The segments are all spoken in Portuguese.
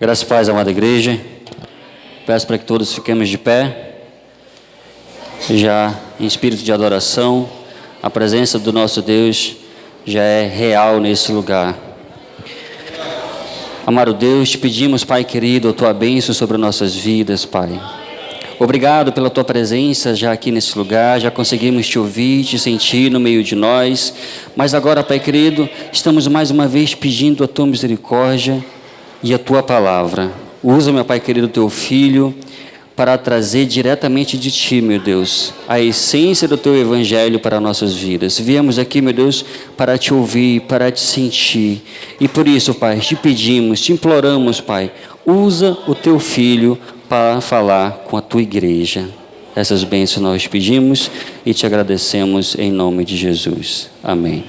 Graças e paz, amada igreja. Peço para que todos fiquemos de pé, já em espírito de adoração. A presença do nosso Deus já é real nesse lugar. Amado Deus, te pedimos, Pai querido, a tua bênção sobre nossas vidas, Pai. Obrigado pela tua presença já aqui nesse lugar, já conseguimos te ouvir, te sentir no meio de nós, mas agora, Pai querido, estamos mais uma vez pedindo a tua misericórdia e a tua palavra. Usa, meu Pai querido, teu filho para trazer diretamente de ti, meu Deus, a essência do teu evangelho para nossas vidas. Viemos aqui, meu Deus, para te ouvir, para te sentir, e por isso, Pai, te pedimos, te imploramos, Pai, usa o teu filho para falar com a tua igreja. Essas bênçãos nós pedimos e te agradecemos em nome de Jesus. Amém.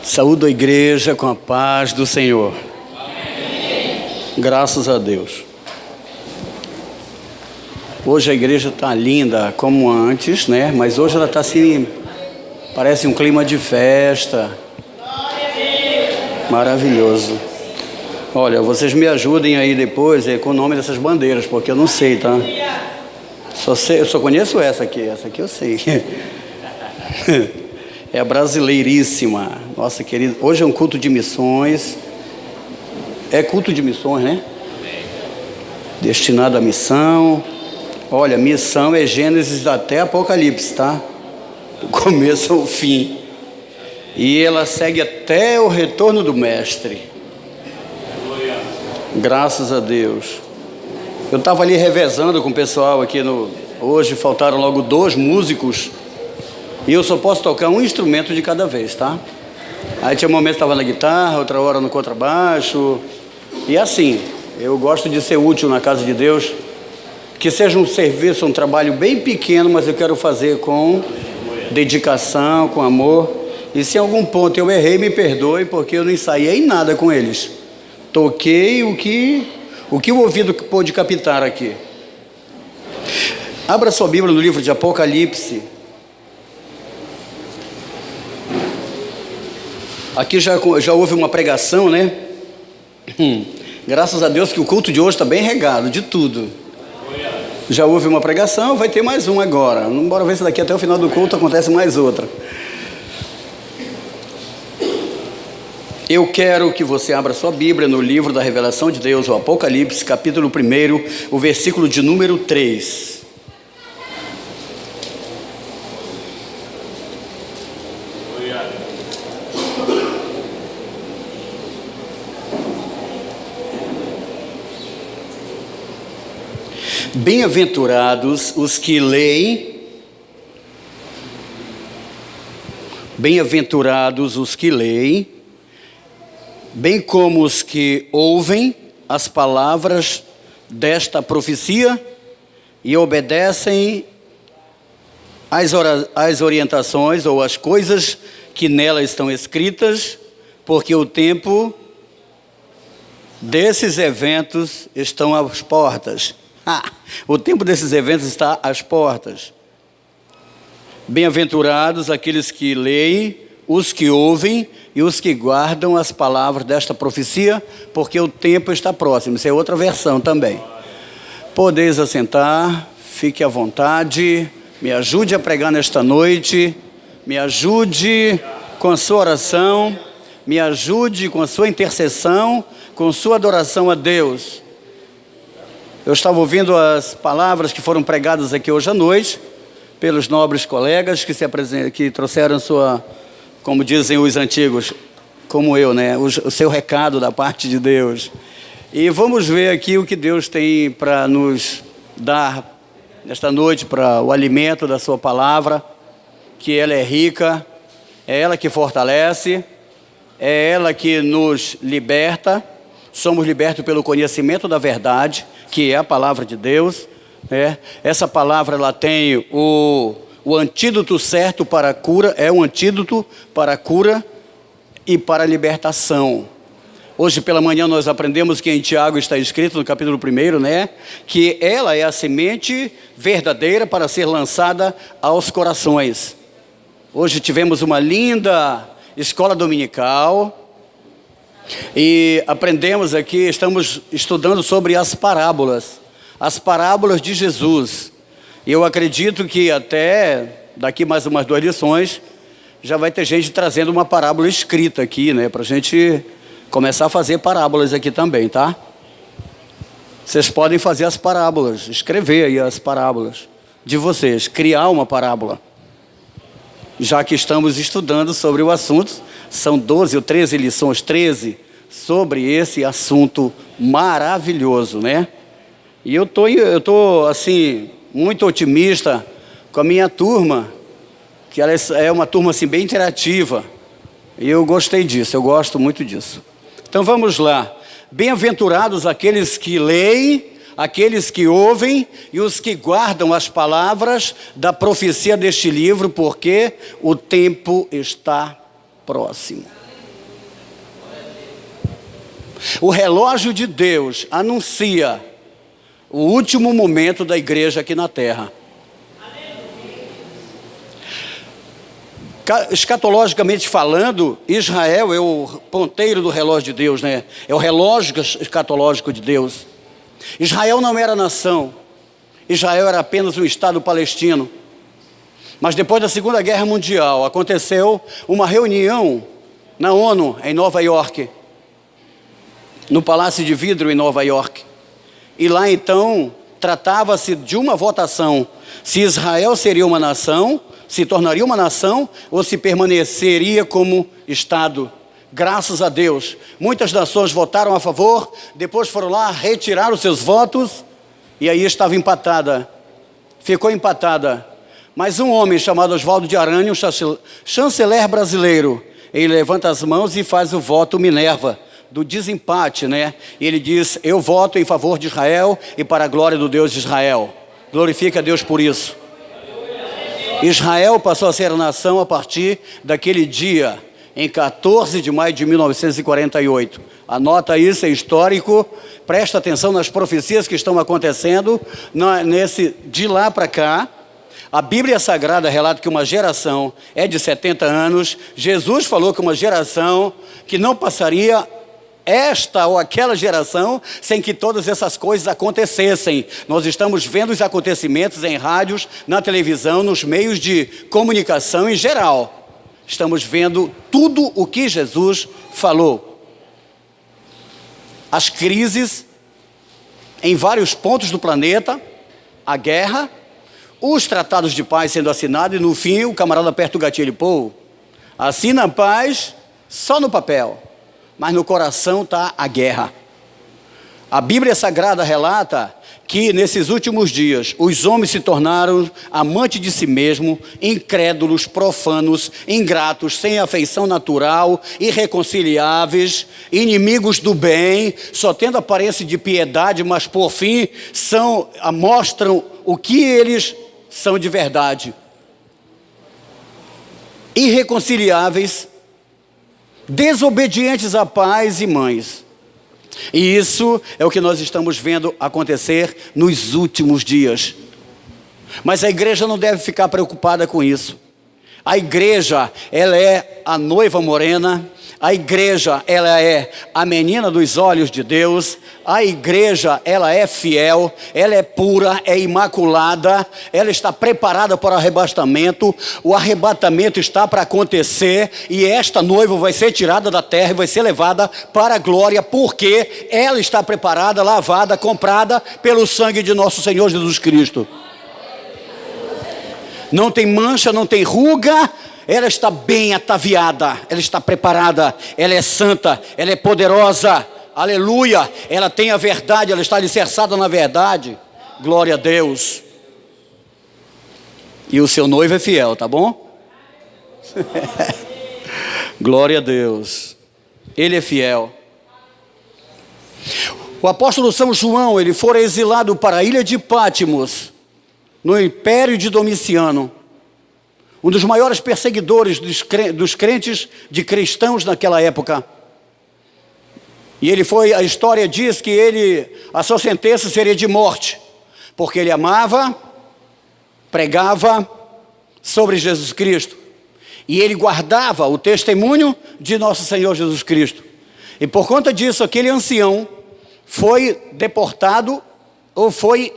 Saúdo a igreja com a paz do Senhor. Amém. Graças a Deus. Hoje a igreja está linda como antes, né? Mas hoje ela está assim, parece um clima de festa. Maravilhoso. Olha, vocês me ajudem aí depois com o nome dessas bandeiras, porque eu não sei, tá? Eu só conheço essa aqui eu sei. É a brasileiríssima. Nossa querida, hoje é um culto de missões. É culto de missões, né? Destinado à missão. Olha, missão é Gênesis até Apocalipse, tá? Do começo ao fim. E ela segue até o retorno do mestre. Graças a Deus. Eu estava ali revezando com o pessoal aqui hoje faltaram logo 2 músicos. E eu só posso tocar um instrumento de cada vez, tá? Aí tinha um momento que estava na guitarra, outra hora no contrabaixo. E assim, eu gosto de ser útil na casa de Deus. Que seja um serviço, um trabalho bem pequeno, mas eu quero fazer com dedicação, com amor. E se em algum ponto eu errei, me perdoe, porque eu não ensaiei nada com eles. Toquei o que o ouvido pôde captar aqui. Abra sua Bíblia no livro de Apocalipse. Aqui já houve uma pregação, né? Graças a Deus que o culto de hoje está bem regado, de tudo. Já houve uma pregação, vai ter mais uma agora. Bora ver se daqui até o final do culto acontece mais outra. Eu quero que você abra sua Bíblia no livro da Revelação de Deus, o Apocalipse, capítulo 1, o versículo de número 3. Bem-aventurados os que leem, bem como os que ouvem as palavras desta profecia e obedecem às orientações ou às coisas que nela estão escritas, porque o tempo desses eventos estão às portas. O tempo desses eventos está às portas. Bem-aventurados aqueles que leem, os que ouvem e os que guardam as palavras desta profecia, porque o tempo está próximo. Isso é outra versão também. Podeis assentar, fique à vontade, me ajude a pregar nesta noite, me ajude com a sua oração, me ajude com a sua intercessão, com sua adoração a Deus. Eu estava ouvindo as palavras que foram pregadas aqui hoje à noite, pelos nobres colegas que trouxeram sua, como dizem os antigos, como eu, né? O seu recado da parte de Deus. E vamos ver aqui o que Deus tem para nos dar nesta noite, para o alimento da sua palavra, que ela é rica, é ela que fortalece, é ela que nos liberta. Somos libertos pelo conhecimento da verdade, que é a palavra de Deus. Essa palavra ela tem o antídoto certo para a cura, é um antídoto para a cura e para a libertação. Hoje pela manhã nós aprendemos que em Tiago está escrito no capítulo 1, né, que ela é a semente verdadeira para ser lançada aos corações. Hoje tivemos uma linda escola dominical e aprendemos aqui, estamos estudando sobre as parábolas de Jesus. E eu acredito que até daqui mais umas 2 lições já vai ter gente trazendo uma parábola escrita aqui, né? Para a gente começar a fazer parábolas aqui também, tá? Vocês podem fazer as parábolas, escrever aí as parábolas de vocês, criar uma parábola. Já que estamos estudando sobre o assunto, são 12 ou 13 lições, 13, sobre esse assunto maravilhoso, né? E eu tô assim, muito otimista com a minha turma, que ela é uma turma assim, bem interativa. E eu gostei disso, eu gosto muito disso. Então vamos lá. Bem-aventurados aqueles que leem, aqueles que ouvem e os que guardam as palavras da profecia deste livro, porque o tempo está próximo. O relógio de Deus anuncia o último momento da igreja aqui na terra. Escatologicamente falando, Israel é o ponteiro do relógio de Deus, né? É o relógio escatológico de Deus. Israel não era nação, Israel era apenas um estado palestino. Mas depois da Segunda Guerra Mundial, aconteceu uma reunião na ONU, em Nova York, no Palácio de Vidro em Nova York. E lá então, tratava-se de uma votação, se Israel seria uma nação, se tornaria uma nação ou se permaneceria como Estado. Graças a Deus, muitas nações votaram a favor, depois foram lá, retiraram seus votos, e aí estava empatada, ficou empatada. Mas um homem chamado Oswaldo de Aranha, um chanceler brasileiro, ele levanta as mãos e faz o voto Minerva, do desempate, né? E ele diz, eu voto em favor de Israel e para a glória do Deus de Israel. Glorifica a Deus por isso. Israel passou a ser a nação a partir daquele dia, em 14 de maio de 1948. Anota isso, é histórico. Presta atenção nas profecias que estão acontecendo de lá para cá. A Bíblia Sagrada relata que uma geração é de 70 anos. Jesus falou que uma geração que não passaria esta ou aquela geração sem que todas essas coisas acontecessem. Nós estamos vendo os acontecimentos em rádios, na televisão, nos meios de comunicação em geral. Estamos vendo tudo o que Jesus falou. As crises em vários pontos do planeta, a guerra, os tratados de paz sendo assinados e no fim o camarada aperta o gatilho, pô, assina a paz só no papel. Mas no coração está a guerra. A Bíblia Sagrada relata que nesses últimos dias os homens se tornaram amantes de si mesmos, incrédulos, profanos, ingratos, sem afeição natural, irreconciliáveis, inimigos do bem, só tendo aparência de piedade, mas por fim mostram o que eles são de verdade. Irreconciliáveis, desobedientes a pais e mães. E isso é o que nós estamos vendo acontecer nos últimos dias. Mas a igreja não deve ficar preocupada com isso. A igreja, ela é a noiva morena. A igreja, ela é a menina dos olhos de Deus. A igreja, ela é fiel, ela é pura, é imaculada, ela está preparada para o arrebatamento. O arrebatamento está para acontecer e esta noiva vai ser tirada da terra e vai ser levada para a glória, porque ela está preparada, lavada, comprada pelo sangue de nosso Senhor Jesus Cristo. Não tem mancha, não tem ruga. Ela está bem ataviada, ela está preparada, ela é santa, ela é poderosa, aleluia, ela tem a verdade, ela está alicerçada na verdade, glória a Deus. E o seu noivo é fiel, tá bom? Glória a Deus, ele é fiel. O apóstolo São João, ele fora exilado para a ilha de Pátimos, no império de Domiciano. Um dos maiores perseguidores dos crentes, de cristãos naquela época. E a história diz que a sua sentença seria de morte, porque ele amava, pregava sobre Jesus Cristo. E ele guardava o testemunho de nosso Senhor Jesus Cristo. E por conta disso, aquele ancião foi deportado ou foi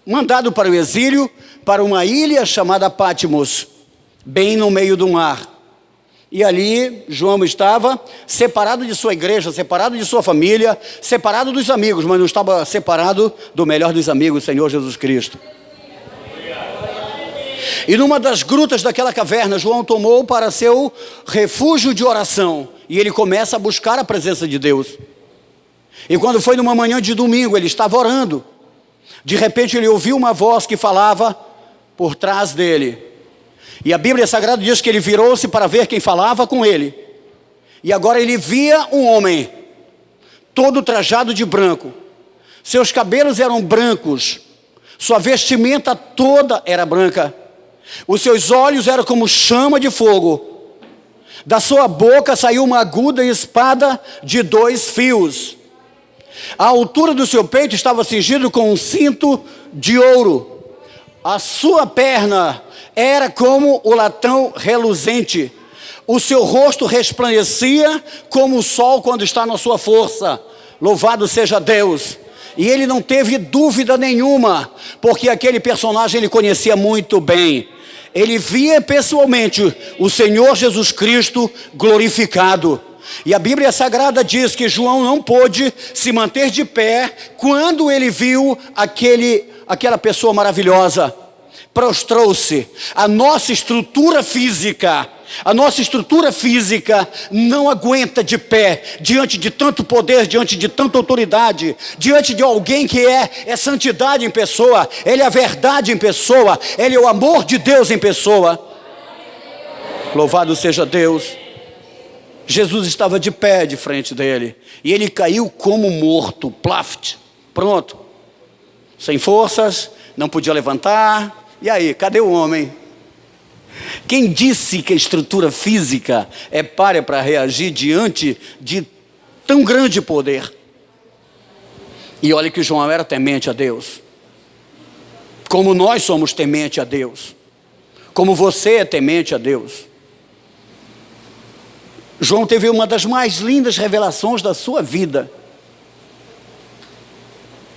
mandado para o exílio, para uma ilha chamada Patmos, bem no meio do mar. E ali João estava separado de sua igreja, separado de sua família, separado dos amigos, mas não estava separado do melhor dos amigos, o Senhor Jesus Cristo. E numa das grutas daquela caverna, João tomou para seu refúgio de oração. E ele começa a buscar a presença de Deus. E quando foi numa manhã de domingo, ele estava orando. De repente ele ouviu uma voz que falava por trás dele. E a Bíblia Sagrada diz que ele virou-se para ver quem falava com ele. E agora ele via um homem, todo trajado de branco. Seus cabelos eram brancos. Sua vestimenta toda era branca. Os seus olhos eram como chama de fogo. Da sua boca saiu uma aguda espada de 2 fios. A altura do seu peito estava cingido com um cinto de ouro. A sua perna era como o latão reluzente. O seu rosto resplandecia como o sol quando está na sua força. Louvado seja Deus. E ele não teve dúvida nenhuma, porque aquele personagem ele conhecia muito bem. Ele via pessoalmente o Senhor Jesus Cristo glorificado. E a Bíblia Sagrada diz que João não pôde se manter de pé quando ele viu aquela pessoa maravilhosa. Prostrou-se. A nossa estrutura física não aguenta de pé diante de tanto poder, diante de tanta autoridade, diante de alguém que é santidade em pessoa, ele é a verdade em pessoa, ele é o amor de Deus em pessoa. Louvado seja Deus. Jesus estava de pé de frente dele e ele caiu como morto, plaft, pronto, sem forças, não podia levantar. E aí, cadê o homem? Quem disse que a estrutura física é párea para reagir diante de tão grande poder? E olha que João era temente a Deus, como nós somos temente a Deus, como você é temente a Deus. João teve uma das mais lindas revelações da sua vida.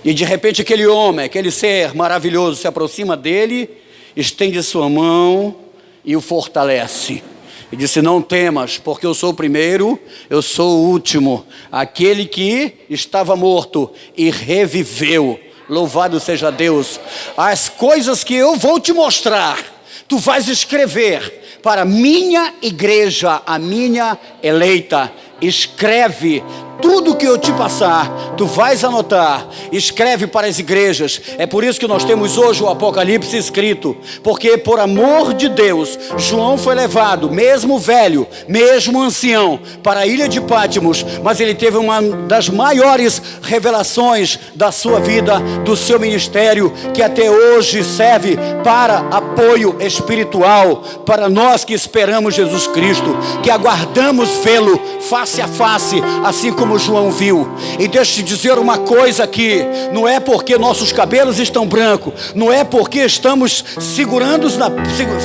E de repente aquele homem, aquele ser maravilhoso se aproxima dele, estende sua mão e o fortalece. E disse: não temas, porque eu sou o primeiro, eu sou o último, aquele que estava morto e reviveu. Louvado seja Deus. As coisas que eu vou te mostrar, tu vais escrever para a minha igreja, a minha eleita. Escreve tudo que eu te passar, tu vais anotar, escreve para as igrejas. É por isso que nós temos hoje o Apocalipse escrito, porque por amor de Deus, João foi levado, mesmo velho, mesmo ancião, para a ilha de Patmos, mas ele teve uma das maiores revelações da sua vida, do seu ministério, que até hoje serve para apoio espiritual, para nós que esperamos Jesus Cristo, que aguardamos vê-lo face a face, assim como João viu. E deixa eu te dizer uma coisa aqui: não é porque nossos cabelos estão brancos, não é porque estamos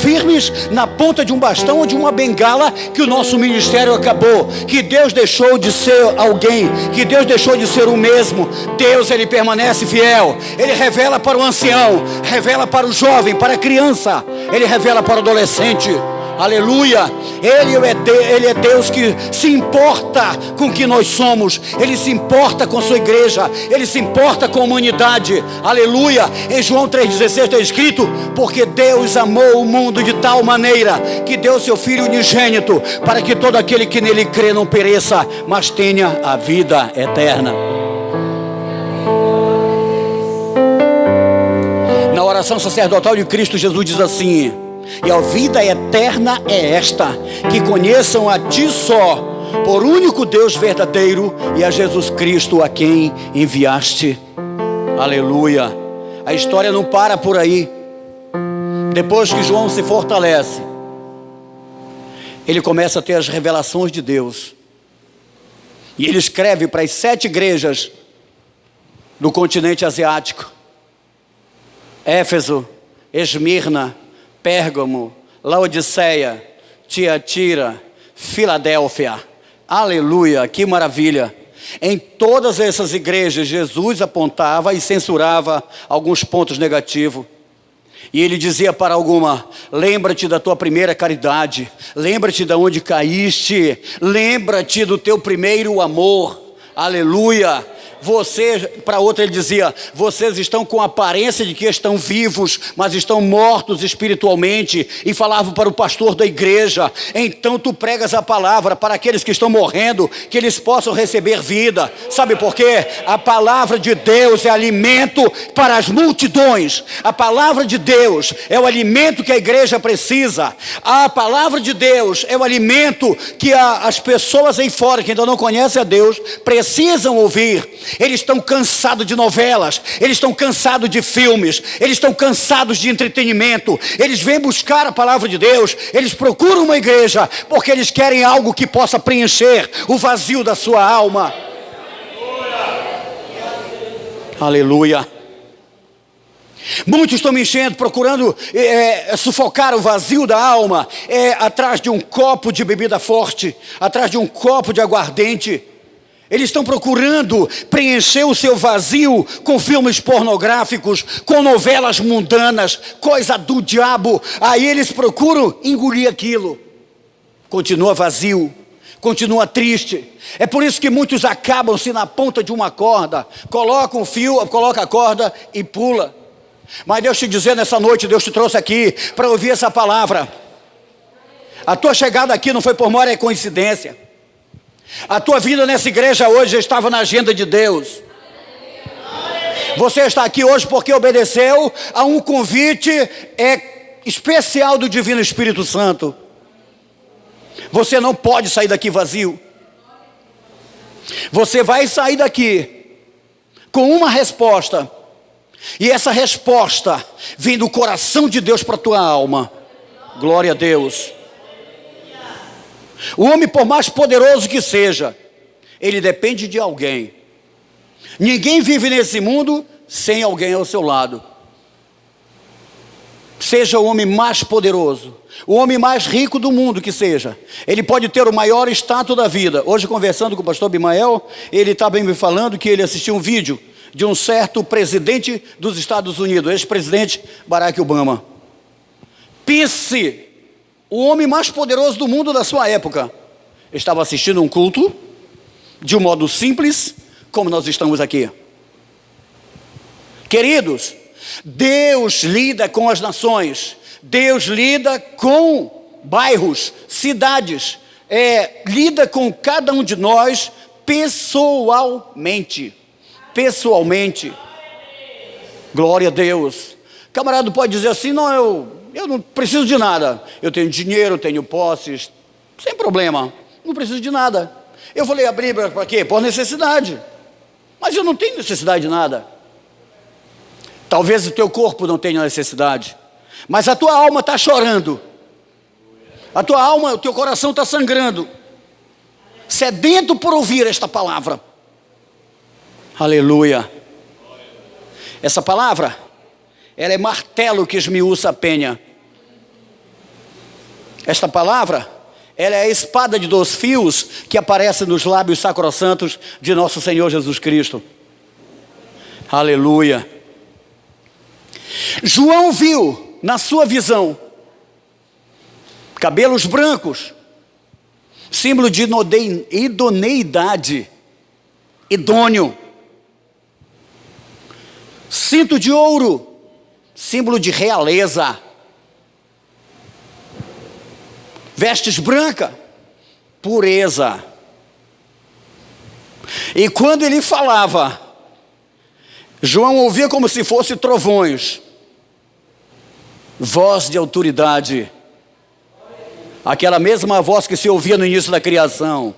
firmes na ponta de um bastão ou de uma bengala que o nosso ministério acabou, que Deus deixou de ser alguém, que Deus deixou de ser o mesmo. Deus, ele permanece fiel. Ele revela para o ancião, revela para o jovem, para a criança, ele revela para o adolescente. Aleluia. Ele é Deus que se importa com o que nós somos. Ele se importa com a sua igreja. Ele se importa com a humanidade. Aleluia. Em João 3,16 está escrito: porque Deus amou o mundo de tal maneira que deu seu Filho unigênito, para que todo aquele que nele crê não pereça, mas tenha a vida eterna. Na oração sacerdotal de Cristo, Jesus diz assim: e a vida eterna é esta, que conheçam a ti só, por único Deus verdadeiro, e a Jesus Cristo a quem enviaste. Aleluia. A história não para por aí. Depois que João se fortalece, ele começa a ter as revelações de Deus. E ele escreve para as 7 igrejas do continente asiático: Éfeso, Esmirna, Pérgamo, Laodiceia, Tiatira, Filadélfia. Aleluia, que maravilha. Em todas essas igrejas, Jesus apontava e censurava alguns pontos negativos. E ele dizia para alguma: lembra-te da tua primeira caridade, lembra-te de onde caíste, lembra-te do teu primeiro amor. Aleluia. Para outra ele dizia: vocês estão com a aparência de que estão vivos, mas estão mortos espiritualmente. E falava para o pastor da igreja: então tu pregas a palavra para aqueles que estão morrendo, que eles possam receber vida. Sabe por quê? A palavra de Deus é alimento para as multidões. A palavra de Deus é o alimento que a igreja precisa. A palavra de Deus é o alimento que as pessoas aí fora, que ainda não conhecem a Deus, precisam ouvir. Eles estão cansados de novelas, eles estão cansados de filmes, eles estão cansados de entretenimento. Eles vêm buscar a palavra de Deus, eles procuram uma igreja, porque eles querem algo que possa preencher o vazio da sua alma. Aleluia. Muitos estão me enchendo, procurando sufocar o vazio da alma, atrás de um copo de bebida forte, atrás de um copo de aguardente. Eles estão procurando preencher o seu vazio com filmes pornográficos, com novelas mundanas, coisa do diabo. Aí eles procuram engolir aquilo. Continua vazio, continua triste. É por isso que muitos acabam-se na ponta de uma corda, colocam o fio, coloca a corda e pula. Mas Deus te dizer nessa noite, Deus te trouxe aqui para ouvir essa palavra. A tua chegada aqui não foi por mera coincidência. A tua vida nessa igreja hoje já estava na agenda de Deus. Você está aqui hoje porque obedeceu a um convite especial do Divino Espírito Santo. Você não pode sair daqui vazio. Você vai sair daqui com uma resposta. E essa resposta vem do coração de Deus para a tua alma. Glória a Deus. O homem, por mais poderoso que seja, ele depende de alguém. Ninguém vive nesse mundo sem alguém ao seu lado. Seja o homem mais poderoso, o homem mais rico do mundo que seja, ele pode ter o maior status da vida. Hoje, conversando com o pastor Bimael, ele estava me falando que ele assistiu um vídeo de um certo presidente dos Estados Unidos, ex-presidente Barack Obama. Pense, o homem mais poderoso do mundo da sua época estava assistindo um culto de um modo simples, como nós estamos aqui. Queridos, Deus lida com as nações, Deus lida com bairros, cidades, lida com cada um de nós pessoalmente. Glória a Deus. Camarada pode dizer assim: não, eu não preciso de nada, eu tenho dinheiro, tenho posses, sem problema, não preciso de nada. Eu falei a Bíblia para quê? Por necessidade. Mas eu não tenho necessidade de nada. Talvez o teu corpo não tenha necessidade, mas a tua alma está chorando. A tua alma, o teu coração está sangrando, sedento por ouvir esta palavra. Aleluia. Essa palavra, ela é martelo que esmiuça a penha. Esta palavra, ela é a espada de 2 fios que aparece nos lábios sacrossantos de nosso Senhor Jesus Cristo. Aleluia. João viu na sua visão cabelos brancos, símbolo de idoneidade, idôneo. Cinto de ouro, símbolo de realeza. Vestes brancas, pureza. E quando ele falava, João ouvia como se fosse trovões, voz de autoridade, aquela mesma voz que se ouvia no início da criação: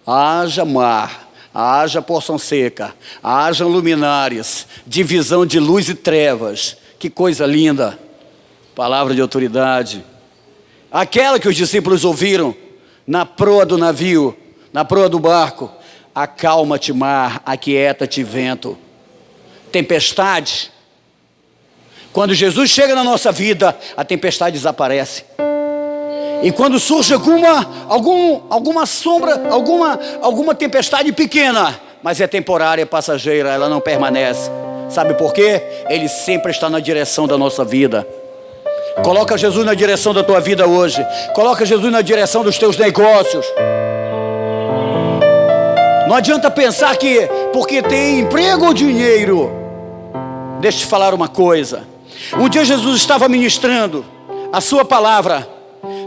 haja mar, haja porção seca, haja luminares, divisão de luz e trevas. Que coisa linda, palavra de autoridade. Aquela que os discípulos ouviram na proa do navio, na proa do barco: acalma-te mar, aquieta-te vento. Tempestade. Quando Jesus chega na nossa vida, a tempestade desaparece. E quando surge alguma sombra, alguma tempestade pequena, mas é temporária, passageira, ela não permanece. Sabe por quê? Ele sempre está na direção da nossa vida. Coloca Jesus na direção da tua vida hoje. Coloca Jesus na direção dos teus negócios. Não adianta pensar que porque tem emprego ou dinheiro. Deixa eu te falar uma coisa. Um dia Jesus estava ministrando a sua palavra,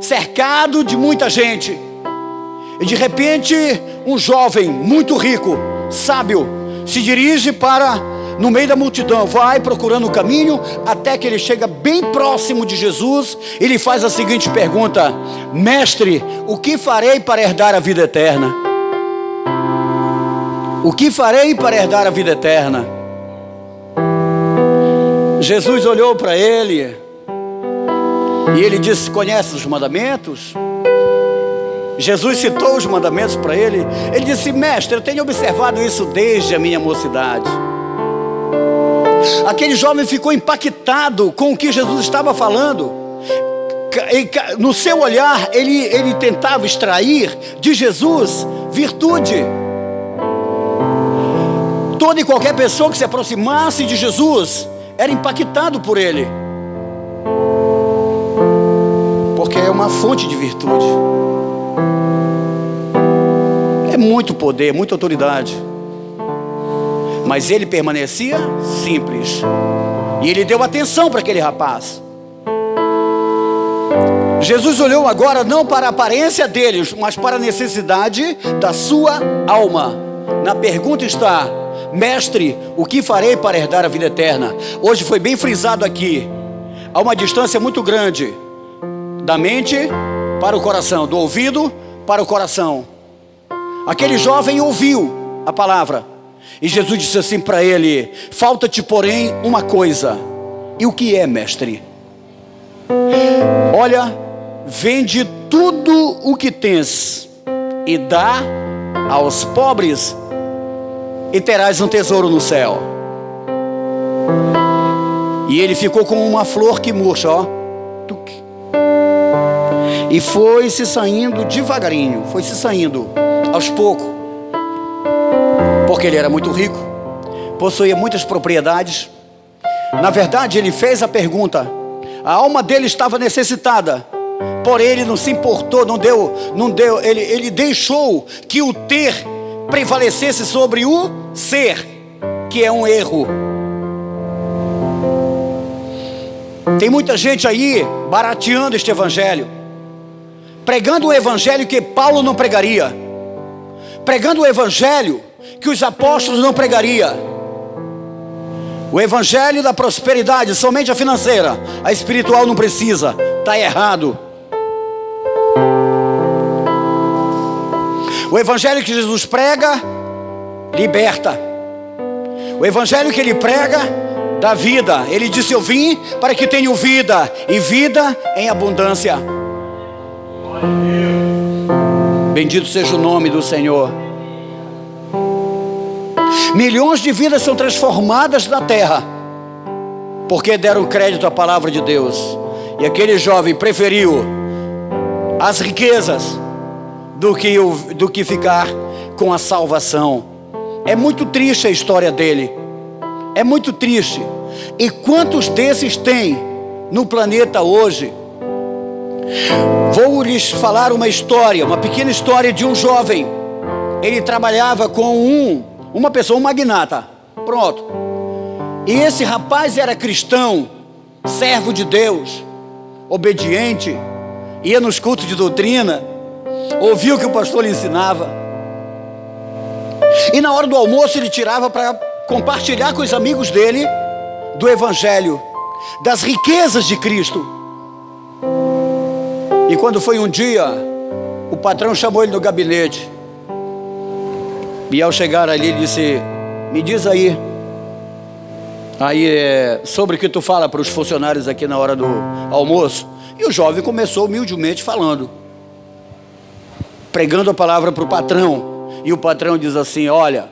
cercado de muita gente. E de repente, um jovem muito rico, sábio, se dirige no meio da multidão, vai procurando o caminho, até que ele chega bem próximo de Jesus. Ele faz a seguinte pergunta: mestre, o que farei para herdar a vida eterna? O que farei para herdar a vida eterna? Jesus olhou para ele e ele disse: conhece os mandamentos? Jesus citou os mandamentos para ele. Ele disse: mestre, eu tenho observado isso desde a minha mocidade. Aquele jovem ficou impactado com o que Jesus estava falando. No seu olhar, ele tentava extrair de Jesus virtude. Toda e qualquer pessoa que se aproximasse de Jesus era impactado por ele, porque é uma fonte de virtude. É muito poder, muita autoridade. Mas ele permanecia simples. E ele deu atenção para aquele rapaz. Jesus olhou agora não para a aparência deles, mas para a necessidade da sua alma. Na pergunta está: mestre, o que farei para herdar a vida eterna? Hoje foi bem frisado aqui. Há uma distância muito grande da mente para o coração, do ouvido para o coração. Aquele jovem ouviu a palavra. E Jesus disse assim para ele: falta-te, porém, uma coisa. E o que é, mestre? Olha, vende tudo o que tens e dá aos pobres, e terás um tesouro no céu. E ele ficou como uma flor que murcha, ó. E foi se saindo devagarinho, foi se saindo aos poucos, porque ele era muito rico, possuía muitas propriedades. Na verdade, ele fez a pergunta, a alma dele estava necessitada, porém ele não se importou, ele deixou que o ter prevalecesse sobre o ser, que é um erro. Tem muita gente aí barateando este evangelho, pregando um evangelho que Paulo não pregaria, pregando o evangelho que os apóstolos não pregariam. O evangelho da prosperidade, somente a financeira, a espiritual não precisa. Está errado. O evangelho que Jesus prega liberta. O evangelho que ele prega dá vida. Ele disse: eu vim para que tenham vida, e vida em abundância. Bendito seja o nome do Senhor. Milhões de vidas são transformadas na terra, porque deram crédito à palavra de Deus. E aquele jovem preferiu as riquezas do que ficar com a salvação. É muito triste a história dele. É muito triste. E quantos desses tem no planeta hoje? Vou lhes falar uma história, uma pequena história de um jovem. Ele trabalhava com uma pessoa, um magnata. Pronto. E esse rapaz era cristão, servo de Deus, obediente, ia nos cultos de doutrina, ouvia o que o pastor lhe ensinava. E na hora do almoço ele tirava para compartilhar com os amigos dele do evangelho, das riquezas de Cristo. E quando foi um dia, o patrão chamou ele no gabinete. E ao chegar ali, ele disse: me diz aí sobre o que tu fala para os funcionários aqui na hora do almoço. E o jovem começou humildemente falando, pregando a palavra para o patrão. E o patrão diz assim: olha,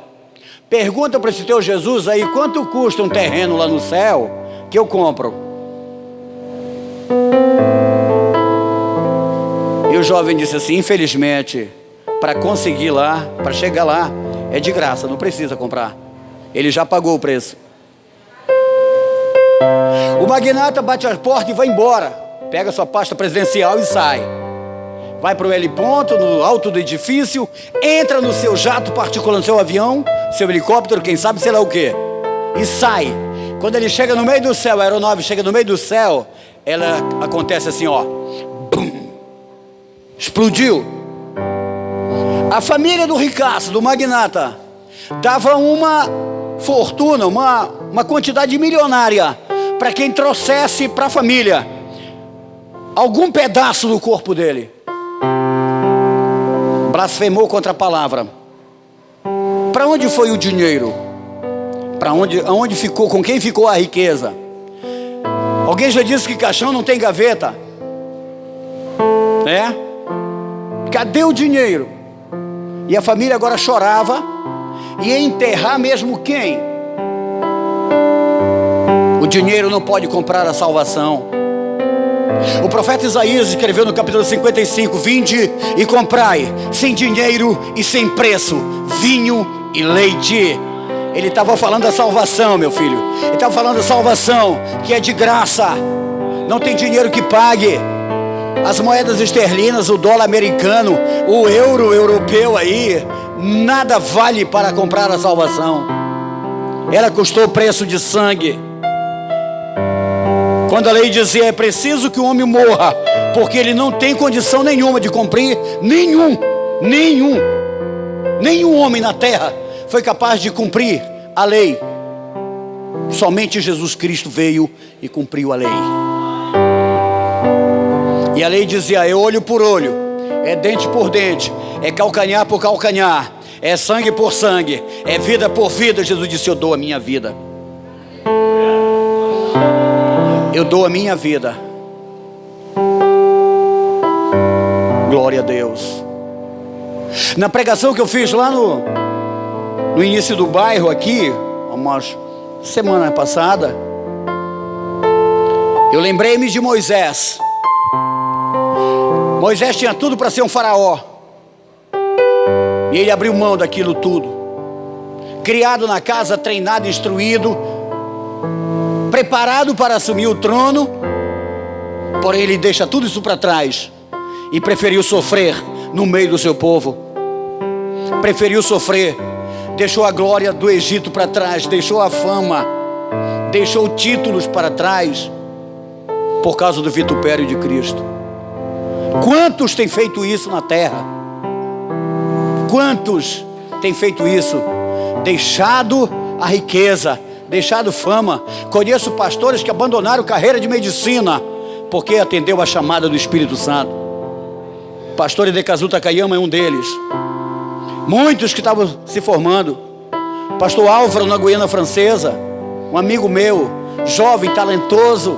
pergunta para esse teu Jesus aí quanto custa um terreno lá no céu, que eu compro. o jovem disse assim: infelizmente, para conseguir lá, para chegar lá, é de graça, não precisa comprar. Ele já pagou o preço. O magnata bate a porta e vai embora. Pega sua pasta presidencial e sai. Vai para o heliponto, no alto do edifício, entra no seu jato particular, no seu avião, seu helicóptero, quem sabe, sei lá o quê, e sai. Quando ele chega no meio do céu, a aeronave chega no meio do céu, ela acontece assim, ó. Bum, explodiu. A família do ricaço, do magnata, dava uma fortuna, uma quantidade milionária para quem trouxesse para a família algum pedaço do corpo dele. Blasfemou contra a palavra. Para onde foi o dinheiro? Para aonde ficou? Com quem ficou a riqueza? Alguém já disse que caixão não tem gaveta, né? Cadê o dinheiro? E a família agora chorava e ia enterrar mesmo quem? O dinheiro não pode comprar a salvação. O profeta Isaías escreveu no capítulo 55: vinde e comprai, sem dinheiro e sem preço, vinho e leite. Ele estava falando da salvação, meu filho. Ele estava falando da salvação, que é de graça. Não tem dinheiro que pague. As moedas esterlinas, o dólar americano, o euro europeu aí, nada vale para comprar a salvação. Ela custou preço de sangue. Quando a lei dizia: é preciso que o homem morra, porque ele não tem condição nenhuma de cumprir, nenhum homem na terra foi capaz de cumprir a lei. Somente Jesus Cristo veio e cumpriu a lei. E a lei dizia: é olho por olho, é dente por dente, é calcanhar por calcanhar, é sangue por sangue, é vida por vida. Jesus disse: eu dou a minha vida. Eu dou a minha vida. Glória a Deus. Na pregação que eu fiz lá no início do bairro aqui, umas semana passada, eu lembrei-me de Moisés. Moisés tinha tudo para ser um faraó, e ele abriu mão daquilo tudo. Criado na casa, treinado, instruído, preparado para assumir o trono, porém ele deixa tudo isso para trás e preferiu sofrer no meio do seu povo. Preferiu sofrer, deixou a glória do Egito para trás, deixou a fama, deixou títulos para trás, por causa do vitupério de Cristo. Quantos têm feito isso na terra? Quantos têm feito isso? Deixado a riqueza, deixado fama. Conheço pastores que abandonaram carreira de medicina porque atendeu a chamada do Espírito Santo. O pastor Edecazu Takayama é um deles. Muitos que estavam se formando. Pastor Álvaro, na Guiana Francesa, um amigo meu, jovem, talentoso,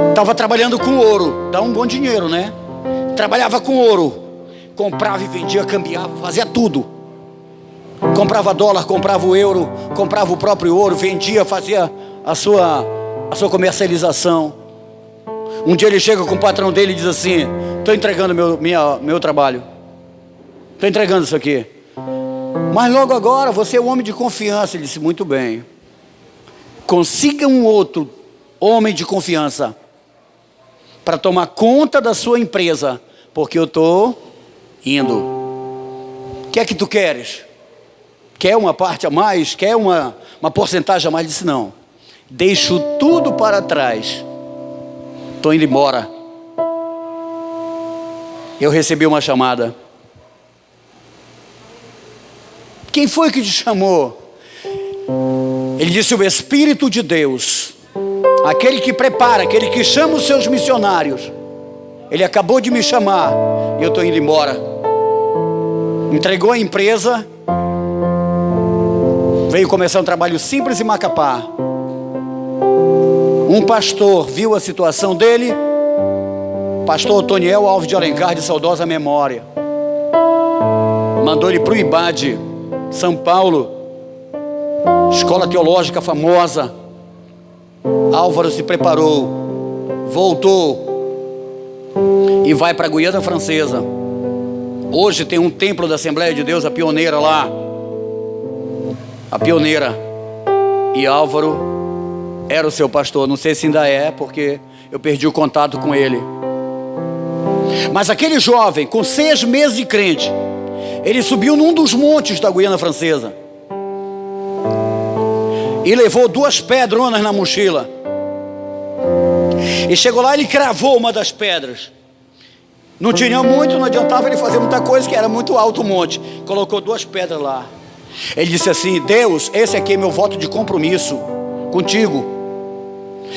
estava trabalhando com ouro. Dá um bom dinheiro, né? Trabalhava com ouro, comprava e vendia, cambiava, fazia tudo. Comprava dólar, comprava o euro, comprava o próprio ouro, vendia, fazia a sua comercialização. Um dia ele chega com o patrão dele e diz assim: estou entregando meu trabalho, estou entregando isso aqui, mas logo agora você é um homem de confiança. Ele disse: muito bem, consiga um outro homem de confiança para tomar conta da sua empresa, porque eu estou indo. O que é que tu queres? Quer uma parte a mais? Quer uma porcentagem a mais? Ele disse: não, deixo tudo para trás, estou indo embora. Eu recebi uma chamada. Quem foi que te chamou? Ele disse: o Espírito de Deus, aquele que prepara, aquele que chama os seus missionários, ele acabou de me chamar e eu estou indo embora. Entregou a empresa, veio começar um trabalho simples em Macapá. Um pastor viu a situação dele, pastor Otoniel Alves de Alencar, de saudosa memória, mandou ele para o IBAD, São Paulo, escola teológica famosa. Álvaro se preparou, voltou, e vai para a Guiana Francesa. Hoje tem um templo da Assembleia de Deus, a Pioneira lá. A Pioneira. E Álvaro era o seu pastor. Não sei se ainda é, porque eu perdi o contato com ele. Mas aquele jovem, com 6 meses de crente, ele subiu num dos montes da Guiana Francesa e levou 2 pedronas na mochila. E chegou lá, ele cravou uma das pedras. Não tinha muito, não adiantava ele fazer muita coisa, que era muito alto o monte. Colocou 2 pedras lá. Ele disse assim: Deus, esse aqui é meu voto de compromisso contigo.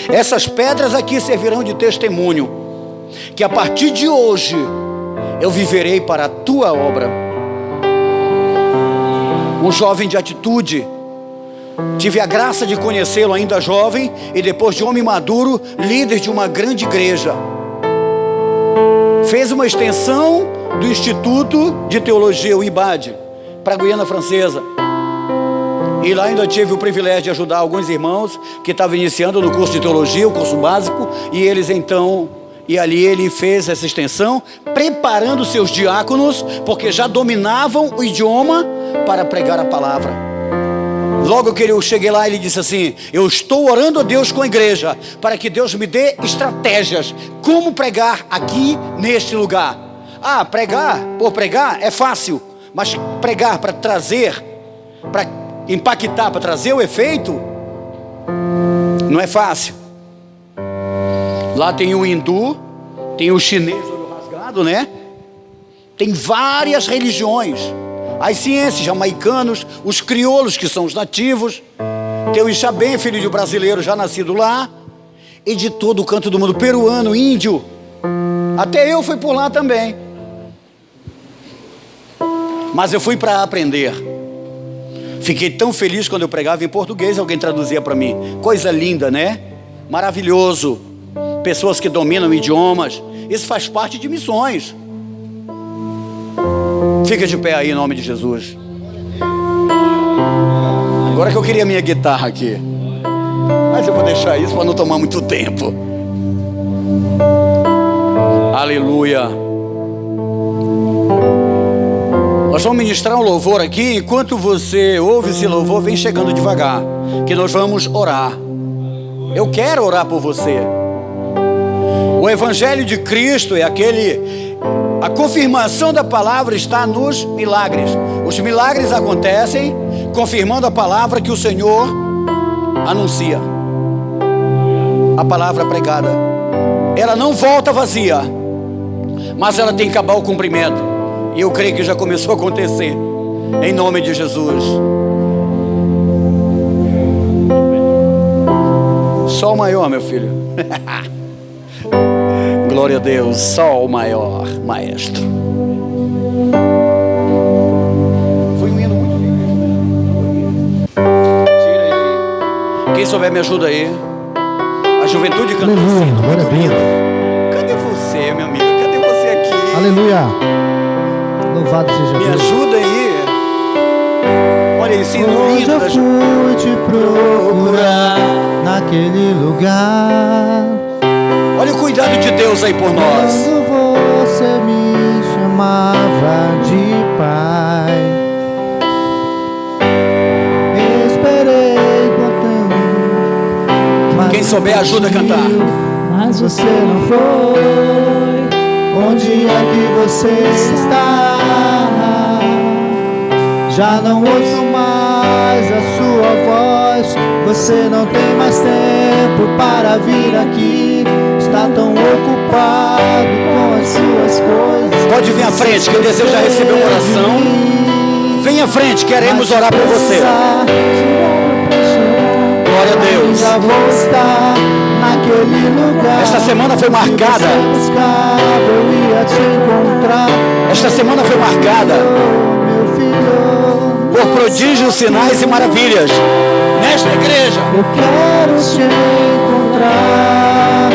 Essas pedras aqui servirão de testemunho, que a partir de hoje eu viverei para a tua obra. Um jovem de atitude. Tive a graça de conhecê-lo ainda jovem e depois de homem maduro, líder de uma grande igreja. Fez uma extensão do Instituto de Teologia, o IBAD, para a Guiana Francesa. E lá ainda tive o privilégio de ajudar alguns irmãos que estavam iniciando no curso de teologia, o curso básico, e eles então, e ali ele fez essa extensão, preparando seus diáconos, porque já dominavam o idioma para pregar a palavra. Logo que eu cheguei lá, ele disse assim: eu estou orando a Deus com a igreja, para que Deus me dê estratégias, como pregar aqui neste lugar. Ah, pregar, por pregar é fácil, mas pregar para trazer, para impactar, para trazer o efeito, não é fácil. Lá tem o hindu, tem o chinês olho rasgado, né? Tem várias religiões. As ciências, jamaicanos, os crioulos, que são os nativos. Tem o Ixabém, filho de brasileiro já nascido lá. E de todo o canto do mundo, peruano, índio. Até eu fui por lá também. Mas eu fui para aprender. Fiquei tão feliz quando eu pregava em português, alguém traduzia para mim. Coisa linda, né? Maravilhoso. Pessoas que dominam idiomas. Isso faz parte de missões. Fica de pé aí em nome de Jesus. Agora que eu queria minha guitarra aqui, mas eu vou deixar isso para não tomar muito tempo. Aleluia. Nós vamos ministrar um louvor aqui. Enquanto você ouve esse louvor, vem chegando devagar, que nós vamos orar. Eu quero orar por você. O Evangelho de Cristo é a confirmação da palavra está nos milagres. Os milagres acontecem confirmando a palavra que o Senhor anuncia. A palavra pregada, ela não volta vazia, mas ela tem que acabar o cumprimento. E eu creio que já começou a acontecer, em nome de Jesus. Sol maior, meu filho. Glória a Deus, sol maior, maestro. Foi um hino muito lindo. Tira aí. Quem souber me ajuda aí. A juventude canta assim. Glória a Deus. Cadê você, meu amigo? Cadê você aqui? Aleluia. Louvado seja Me Deus. ajuda aí. Olha esse hino Hoje lindo eu da fui te procurar naquele lugar. Olha o cuidado de Deus aí por nós. Quando você me chamava de pai, esperei por tempo, mas Quem souber ajuda a cantar. Mas você não foi. Onde é que você está? Já não ouço mais a sua voz. Você não tem mais tempo para vir aqui. Está tão ocupado com as suas coisas. Pode vir à frente, quem deseja receber uma oração. Vem à frente, queremos orar por você. Glória a Deus. Já vou estar naquele lugar. Esta semana foi marcada. Eu ia te encontrar. Esta semana foi marcada Meu filho, por prodígios, sinais e maravilhas nesta igreja. eu quero te encontrar,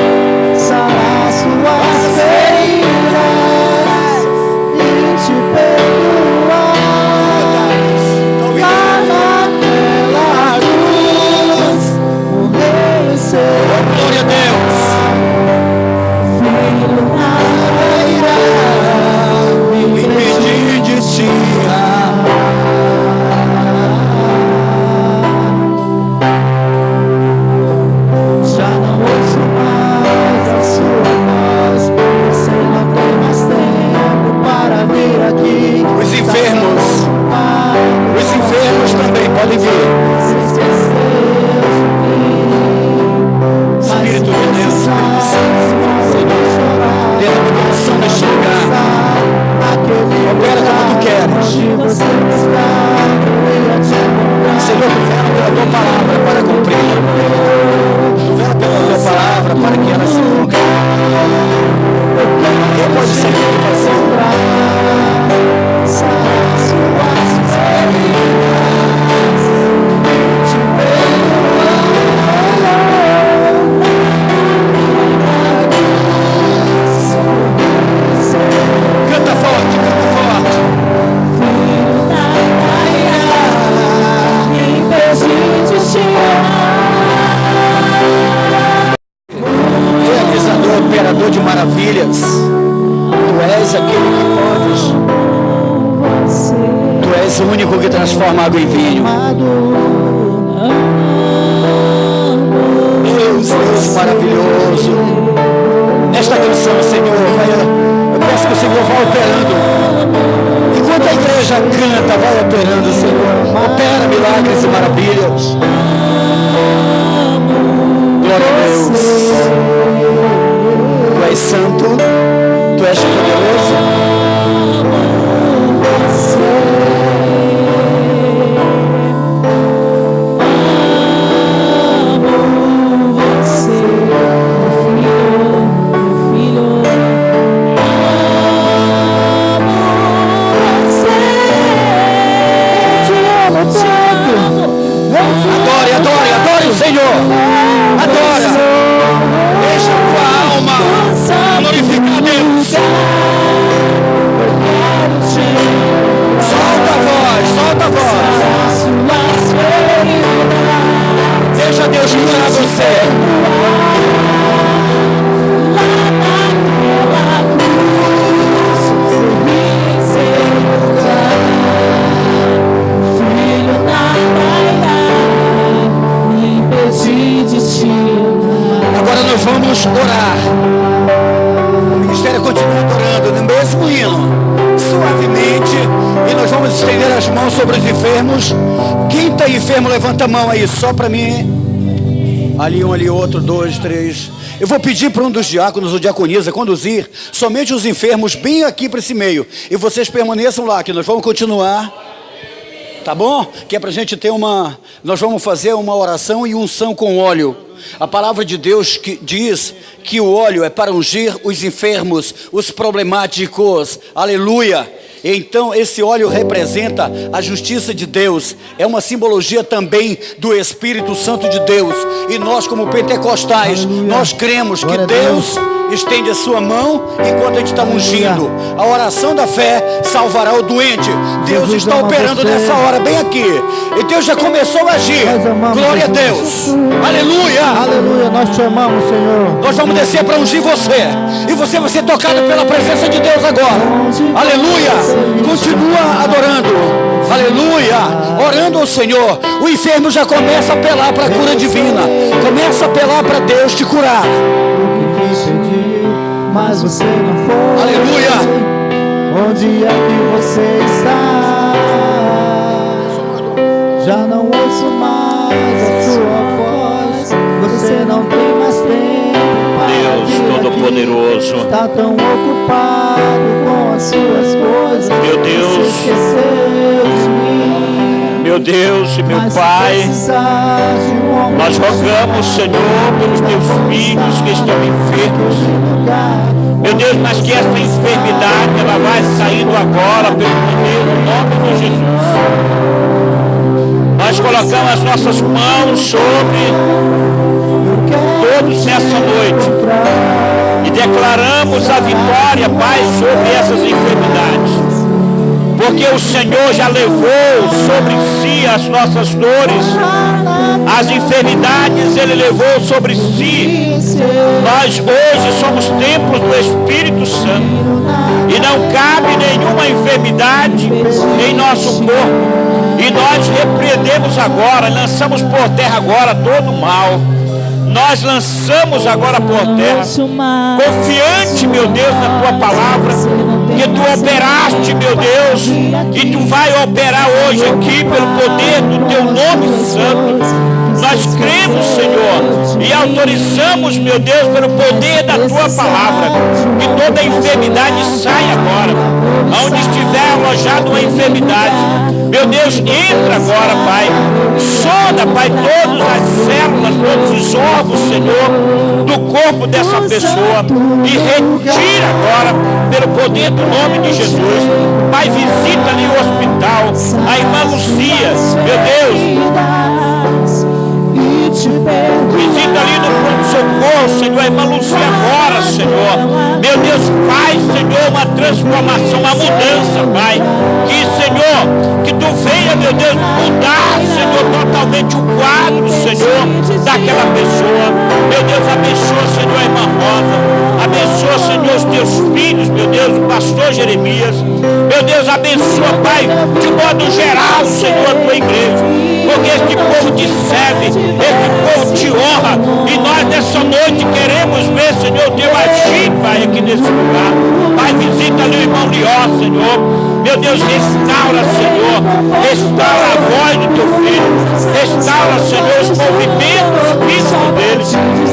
sarar suas feridas e te perdoar. Lá naquela cruz, morreu em seu Glória a Deus. filho. único que transforma água em vinho. Deus maravilhoso. Nesta canção, Senhor, eu peço que o Senhor vá operando. Enquanto a igreja canta, vai operando, Senhor. Opera milagres e maravilhas. Glória a Deus. Tu és santo, tu és poderoso. Adore o Senhor. Adora. Deixa a tua alma glorificar a Deus. Solta a voz. Deixa Deus curar você. Agora nós vamos orar. O ministério continua adorando no mesmo hino, suavemente, e nós vamos estender as mãos sobre os enfermos. Quem está enfermo, levanta a mão aí, só para mim. Ali um, ali outro, 2, 3. Eu vou pedir para um dos diáconos ou diaconisa conduzir somente os enfermos bem aqui para esse meio. E vocês permaneçam lá, que nós vamos continuar. Tá bom? Que é para a gente ter nós vamos fazer uma oração e unção com óleo. A palavra de Deus diz que o óleo é para ungir os enfermos, os problemáticos. Aleluia! Então esse óleo representa a justiça de Deus. É uma simbologia também do Espírito Santo de Deus. E nós, como pentecostais, nós cremos que Deus estende a sua mão enquanto a gente está ungindo. A oração da fé salvará o doente. Deus está operando nessa hora, bem aqui. E Deus já começou a agir. Glória a Deus. Aleluia. Aleluia, nós te amamos, Senhor. Nós vamos descer para ungir você. E você vai ser tocado pela presença de Deus agora. Aleluia. Continua adorando. Aleluia. Orando ao Senhor. O enfermo já começa a apelar para a cura divina. Começa a apelar para Deus te curar. Mas você não foi. Aleluia. Onde é que você está? Já não ouço mais a sua voz. Você não tem mais tempo para Deus Todo-Poderoso, está tão ocupado com as suas coisas. Meu Deus, você esqueceu de mim. meu Deus e meu Mas Pai, precisar de um homem nós rogamos, Senhor, pelos teus filhos que estão enfermos. Meu Deus, mas que essa enfermidade ela vai saindo agora pelo poder do nome de Jesus. Nós colocamos as nossas mãos sobre todos nessa noite e declaramos a vitória, Pai, sobre essas enfermidades. Porque o Senhor já levou sobre si as nossas dores, as enfermidades Ele levou sobre si. Nós hoje somos templos do Espírito Santo e não cabe nenhuma enfermidade em nosso corpo. E nós repreendemos agora, lançamos por terra agora todo o mal. Nós lançamos agora por terra, confiante, meu Deus, na tua palavra, que tu operaste, meu Deus, e tu vai operar hoje aqui pelo poder do teu nome santo. Nós cremos, Senhor, e autorizamos, meu Deus, pelo poder da tua palavra, que toda enfermidade saia agora. Onde estiver alojada uma enfermidade, meu Deus, entra agora, Pai. Sonda, Pai, todas as células, todos os órgãos, Senhor, do corpo dessa pessoa e retira agora, pelo poder do nome de Jesus. Pai, visita ali o hospital, a irmã Lucia, meu Deus. Visita ali no pronto-socorro, Senhor, a irmã Lucia agora, Senhor. Meu Deus, faz, Senhor, uma transformação, uma mudança, Pai. Que, Senhor, Senhor, que tu venha, meu Deus, mudar, Senhor, totalmente o quadro, Senhor, daquela pessoa. Meu Deus, abençoa, Senhor, a irmã Rosa. Abençoa, Senhor, os teus filhos, meu Deus, o pastor Jeremias. Meu Deus, abençoa, Pai, de modo geral, Senhor, a tua igreja. Porque este povo te serve, este povo te honra. E nós nessa noite queremos ver, Senhor, o teu agir, Pai, aqui nesse lugar. Pai, visita ali o irmão Lió, Senhor. Meu Deus, restaura, Senhor. Restaura a voz do teu filho. Restaura, Senhor, os movimentos físicos dele.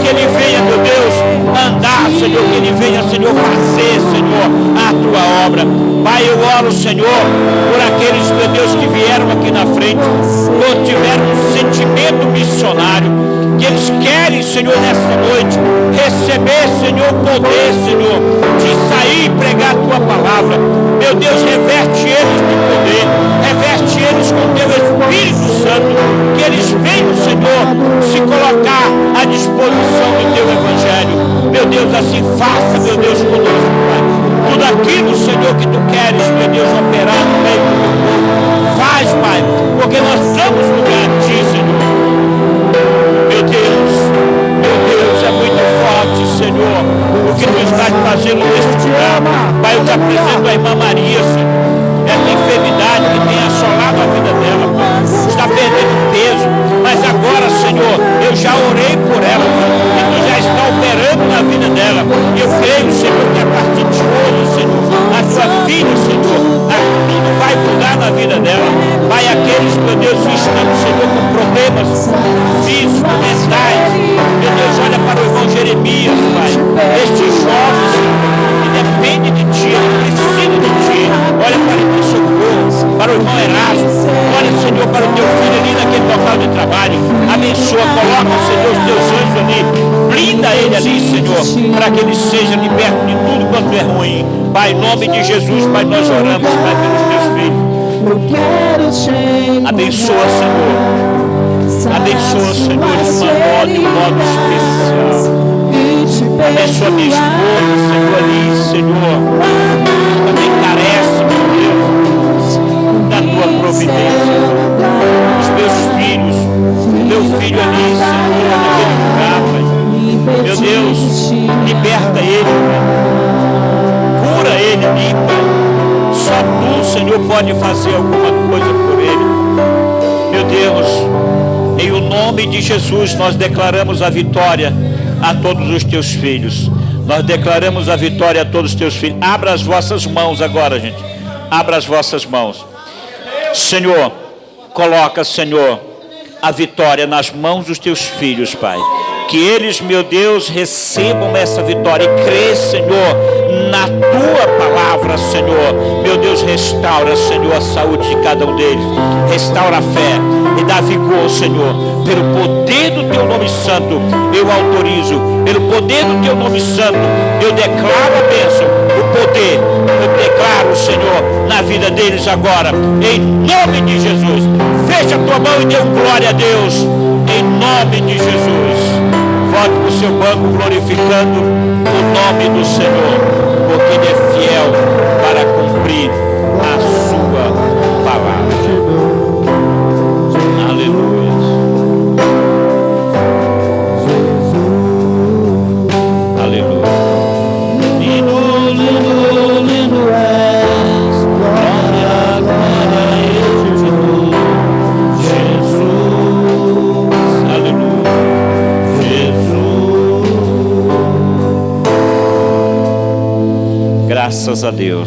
Que ele venha, meu Deus, andar, Senhor. Que ele venha, Senhor, fazer, Senhor, a tua obra. Pai, eu oro, Senhor, por aqueles, meu Deus, que vieram aqui na frente, que tiveram um sentimento missionário, que eles querem, Senhor, nessa noite, receber, Senhor, o poder, Senhor, de sair e pregar a tua palavra. Meu Deus, reverte eles de poder, reverte eles com o teu Espírito Santo, que eles venham, Senhor, se colocar à disposição do teu Evangelho. Meu Deus, assim faça, meu Deus, conosco, Pai. Tudo aquilo, Senhor, que tu queres, meu Deus, operar no meio do teu povo. Faz, Pai, porque nós estamos no lugar de ti, Senhor. Meu Deus, é muito forte, Senhor, o que tu estás fazendo neste lugar. Pai, eu te apresento a irmã Maria, Senhor. Essa enfermidade que tem assolado a vida dela, Pai, está perdendo peso, mas agora, Senhor, eu já orei por ela, e tu já está operando na vida dela. Eu creio, Senhor, que a partir de hoje, Senhor, a sua filha, Senhor, tudo vai mudar na vida dela. Pai, aqueles, meu Deus, que estão, Senhor, com problemas físicos, mentais, meu Deus, olha para o irmão Jeremias, Pai, este jovem, Senhor, que depende de ti, precisa de ti. Olha para o irmão Socorro, para o irmão Erasmo. Olha, Senhor, para o teu filho ali naquele local de trabalho. Abençoa, coloca, Senhor, os teus anjos ali. Blinda ele ali, Senhor, para que ele seja liberto de tudo quanto é ruim. Pai, em nome de Jesus, Pai, nós oramos, Pai, pelos teus filhos. Abençoa, Senhor. Abençoa, Senhor, de um modo especial. Abençoa minha esposa, Senhor, ali, Senhor. Também carece, meu Deus, da tua providência. Os meus filhos, meu filho ali, Senhor, naquele lugar, Pai. Meu Deus, liberta ele, Pai. Cura ele ali, Pai. Só tu, Senhor, pode fazer alguma coisa por ele. Meu Deus, em o nome de Jesus, nós declaramos a vitória a todos os teus filhos. Nós declaramos a vitória a todos os teus filhos. Abra as vossas mãos agora, gente. Abra as vossas mãos. Senhor, coloca, Senhor, a vitória nas mãos dos teus filhos, Pai. Que eles, meu Deus, recebam essa vitória e crê, Senhor, na tua palavra, Senhor. Meu Deus, restaura, Senhor, a saúde de cada um deles. Restaura a fé e dá vigor, Senhor. Pelo poder do teu nome santo, eu autorizo. Pelo poder do teu nome santo, eu declaro a bênção, o poder. Eu declaro, Senhor, na vida deles agora, em nome de Jesus. Fecha a tua mão e dê glória a Deus, em nome de Jesus. Volte para o seu banco glorificando o nome do Senhor, porque Ele é fiel para cumprir a sua palavra. Aleluia. Aleluia. Lindo, lindo, lindo és, glória, glória, Jesus. Aleluia. Graças a Deus.